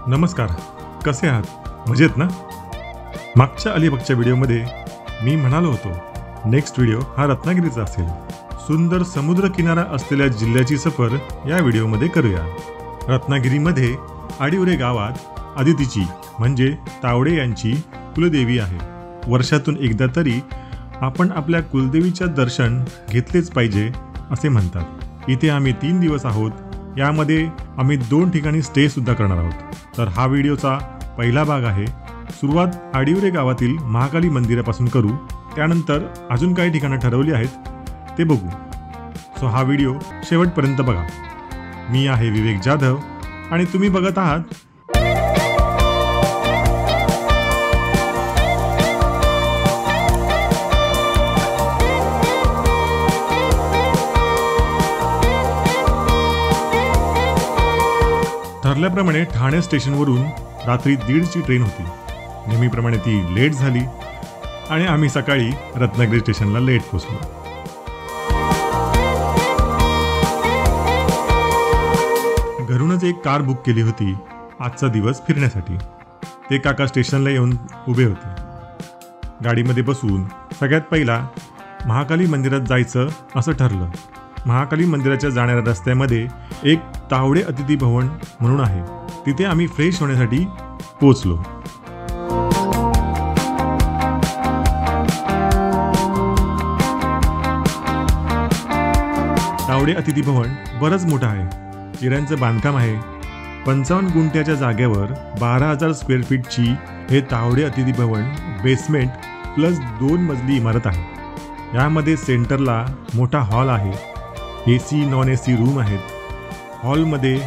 नमस्कार, कसे आहात? मजेत ना? मागच्या अलिबागच्या व्हिडिओमध्ये मी म्हणालो होतो नेक्स्ट व्हिडिओ हा रत्नागिरीचा असेल. सुंदर समुद्र किनारा असलेल्या जिल्ह्याची सफर या व्हिडिओमध्ये करूया. रत्नागिरीमध्ये आडिवरे गावात आदितीची म्हणजे तावडे यांची कुलदेवी आहे. वर्षातून एकदा तरी आपण आपल्या कुलदेवीच्या दर्शन घेतलेच पाहिजे असे म्हणतात. इथे आम्ही 3 दिवस आहोत. यामध्ये आम्ही 2 ठिकाणी स्टे सुद्धा करणार आहोत. तर हा व्हिडिओचा पहिला भाग आहे. सुरुवात आडिवरे गावातील महाकाली मंदिरापासून करू. त्यानंतर अजून काही ठिकाणं ठरवली आहेत ते बघू. सो हा व्हिडिओ शेवटपर्यंत बघा. मी आहे विवेक जाधव आणि तुम्ही बघत आहात ठरल्याप्रमाणे ठाणे स्टेशनवरून रात्री 1:30ची ट्रेन होती. नेहमीप्रमाणे ती लेट झाली आणि आम्ही सकाळी रत्नागिरी स्टेशनला लेट पोहोचलो. घरूनच एक कार बुक केली होती आजचा दिवस फिरण्यासाठी. ते काका स्टेशनला येऊन उभे होते. गाडीमध्ये बसून सगळ्यात पहिला महाकाली मंदिरात जायचं असं ठरलं. महाकाली मंदिराच्या जाणाऱ्या रस्त्यामध्ये एक तावडे अतिथी भवन म्हणून आहे. तिथे आम्ही फ्रेश होण्यासाठी पोहोचलो. तावडे अतिथी भवन बरंच मोठं आहे. चिऱ्यांचं बांधकाम आहे. 55 गुंठ्याच्या जागेवर 12,000 स्क्वेअर फीटची हे तावडे अतिथी भवन बेसमेंट प्लस 2 मजली इमारत आहे. यामध्ये सेंटरला मोठा हॉल आहे. AC नॉन AC रूम आहेत. हॉलमध्ये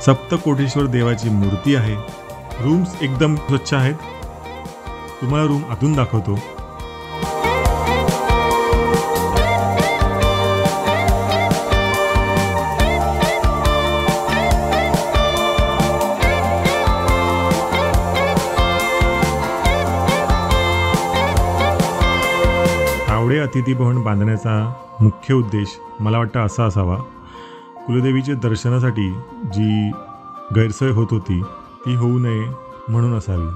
सप्तकोटेश्वर देवाची मूर्ती आहे. रूम्स एकदम स्वच्छ आहेत. तुम्हाला रूम आतून दाखवतो. तावडे अतिथी भवन बांधण्याचा मुख्य उद्देश मला वाटतं असा असावा, कुलदेवीचे दर्शनासाठी जी गैरसोय होत होती ती होऊ नये म्हणून असावी.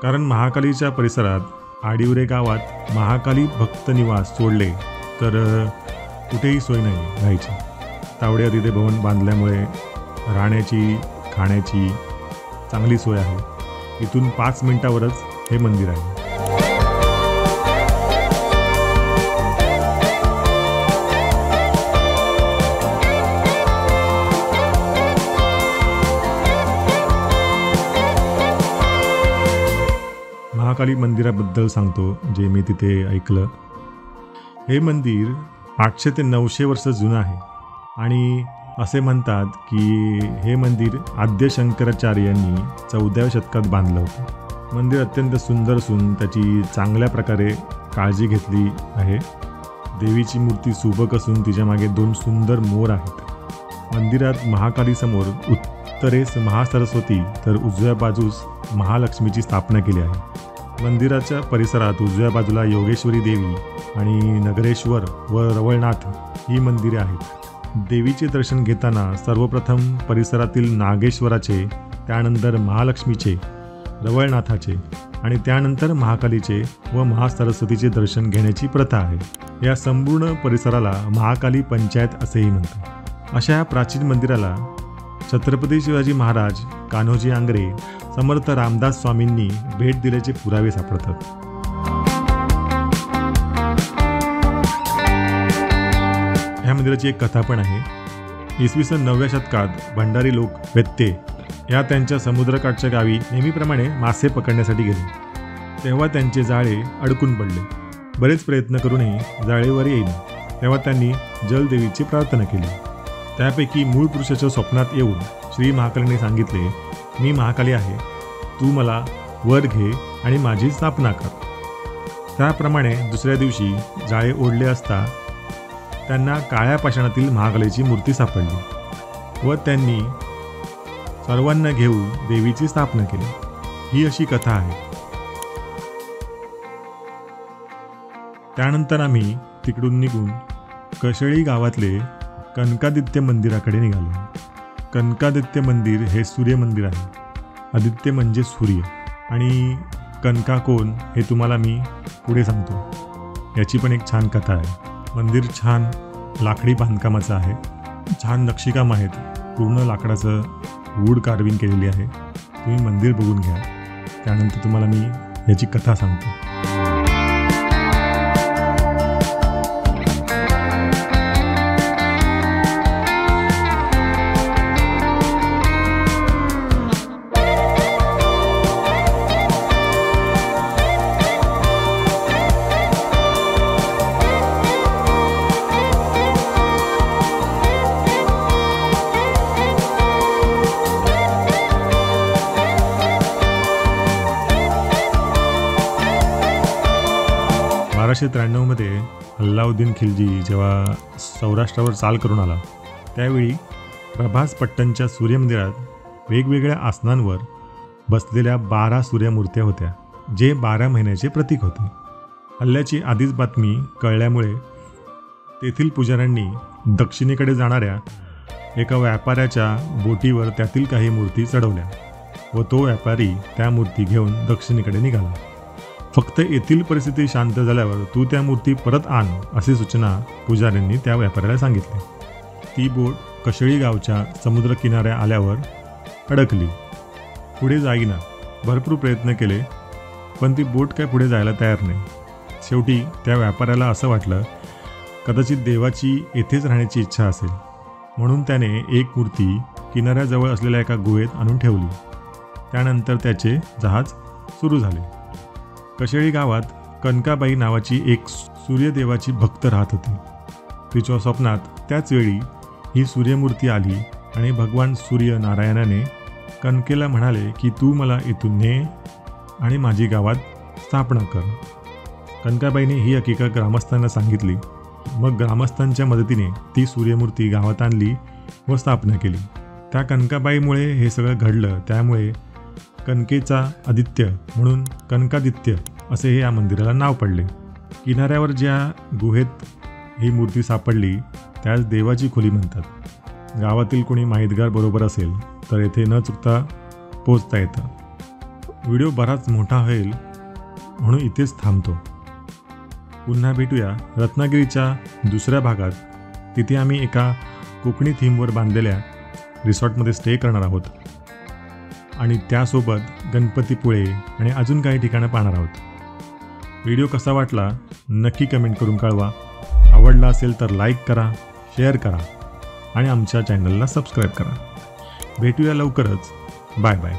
कारण महाकालीच्या परिसरात आडिवरे गावात महाकाली भक्त निवास सोडले तर कुठेही सोय नाही राहायची. तावडे अतिथी भवन बांधल्यामुळे राहण्याची खाण्याची चांगली सोय आहे. इथून 5 मिनिटावरच हे मंदिर आहे. महाकाली मंदिराबद्दल सांगतो जे मी तिथे ऐकलं. हे मंदिर 800 ते 900 वर्ष जुनं आहे आणि असे म्हणतात की हे मंदिर आद्य शंकराचार्य यांनी 14व्या शतकात बांधलं होतं. मंदिर अत्यंत सुंदर असून त्याची चांगल्या प्रकारे काळजी घेतली आहे. देवीची मूर्ती सुबक असून तिच्यामागे 2 सुंदर मोर आहेत. मंदिरात महाकालीसमोर उत्तरेस महासरस्वती तर उजव्या बाजूस महालक्ष्मीची स्थापना केली आहे. मंदिराच्या परिसरात उजव्या बाजूला योगेश्वरी देवी आणि नगरेश्वर व रवळनाथ ही मंदिरे आहेत. देवीचे दर्शन घेताना सर्वप्रथम परिसरातील नागेश्वराचे, त्यानंतर महालक्ष्मीचे, रवळनाथाचे आणि त्यानंतर महाकालीचे व महासरस्वतीचे दर्शन घेण्याची प्रथा आहे. या संपूर्ण परिसराला महाकाली पंचायत असेही म्हणतात. अशा या प्राचीन मंदिराला छत्रपती शिवाजी महाराज, कान्होजी आंग्रे, समर्थ रामदास स्वामींनी भेट दिल्याचे पुरावे सापडतात. ह्या मंदिराची एक कथा पण आहे. इसवी सन 9व्या शतकात भंडारी लोक व्यत्ते या त्यांच्या समुद्रकाठच्या गावी नेहमीप्रमाणे मासे पकडण्यासाठी गेले. तेव्हा त्यांचे जाळे अडकून पडले. बरेच प्रयत्न करूनही जाळेवर येईल. तेव्हा त्यांनी जलदेवीची प्रार्थना केली. त्यापैकी मूळ पुरुषाच्या स्वप्नात येऊन श्री महाकालीने सांगितले, मी महाकाली आहे, तू मला वर घे आणि माझी स्थापना कर. त्याप्रमाणे दुसऱ्या दिवशी जाळे ओढले असता त्यांना काळ्या पाषाणातील महाकालीची मूर्ती सापडली व त्यांनी सर्वांना घेऊन देवीची स्थापना केली. ही अशी कथा आहे. त्यानंतर आम्ही तिकडून निघून कशेळी गावातले कनकादित्य मंदिराकडे निघालो. कनकादित्य मंदिर हे सूर्य मंदिर आहे. आदित्य म्हणजे सूर्य आणि कनका कोण हे तुम्हाला मी पुढे सांगतो। याची पण एक छान कथा आहे। मंदिर छान लाकडी बांधकामाचं आहे, छान नक्षीकाम आहेत, पूर्ण लाकडाचं वूड कार्विंग केलेली आहे। तुम्ही मंदिर बघून घ्या, त्यानंतर तुम्हाला मी याची कथा सांगतो। मध्ये अल्लाउद्दीन खिलजी जेव्हा सौराष्ट्रावर चाल करून आला, त्यावेळी प्रभास पट्टणच्या सूर्यमंदिरात वेगवेगळ्या आसनांवर बसलेल्या 12 सूर्यमूर्त्या होत्या, जे 12 महिन्याचे प्रतीक होते। हल्ल्याची आधीच बातमी कळल्यामुळे तेथील पुजाऱ्यांनी दक्षिणेकडे जाणाऱ्या एका व्यापाऱ्याच्या बोटीवर त्यातील काही मूर्ती चढवल्या व तो व्यापारी त्या मूर्ती घेऊन दक्षिणेकडे निघाला। फक्त येथील परिस्थिती शांत झाल्यावर तू त्या मूर्ती परत आण, अशी सूचना पुजाऱ्यांनी त्या व्यापाऱ्याला सांगितली। ती बोट कशेळी गावच्या समुद्र किनाऱ्या आल्यावर अडकली, पुढे जाईना। भरपूर प्रयत्न केले, पण ती बोट काय पुढे जायला तयार नाही। शेवटी त्या व्यापाऱ्याला असं वाटलं, कदाचित देवाची येथेच राहण्याची इच्छा असेल, म्हणून त्याने एक मूर्ती किनाऱ्याजवळ असलेल्या एका गुहेत आणून ठेवली। त्यानंतर त्याचे जहाज सुरू झाले। कशेळी गावात कनकाबाई नावाची एक सूर्यदेवाची भक्त राहत होती। तिच्या स्वप्नात त्याच वेळी ही सूर्यमूर्ती आली आणि भगवान सूर्य नारायणाने कनकेला म्हणाले की तू मला इथून ने आणि माझी गावात स्थापना कर। कनकाबाईने ही हकीकत ग्रामस्थांना सांगितली। मग ग्रामस्थांच्या मदतीने ती सूर्यमूर्ती गावात आणली व स्थापना केली। त्या कनकाबाईमुळे हे सगळं घडलं, त्यामुळे कनकेचा आदित्य म्हणून कनकादित्य असे हे या मंदिराला नाव पडले। किनाऱ्यावर ज्या गुहेत ही मूर्ती सापडली त्यास देवाची खोली म्हणतात। गावातील कोणी माहितगार बरोबर असेल तर येथे न चुकता पोहोचता येतं। व्हिडिओ बराच मोठा होईल म्हणून इथेच थांबतो। पुन्हा भेटूया रत्नागिरीच्या दुसऱ्या भागात। तिथे आम्ही एका कोकणी थीमवर बांधलेल्या रिसॉर्टमध्ये स्टे करणार आहोत आणि त्यासोबत गणपतीपुळे आणि अजून काही ठिकाणं पाहणार आहोत। व्हिडिओ कसा वाटला नक्की कमेंट करून कळवा। आवडला असेल तर लाईक करा, शेअर करा आणि आमच्या चॅनलला सबस्क्राईब करा। भेटूया लवकरच। Bye bye.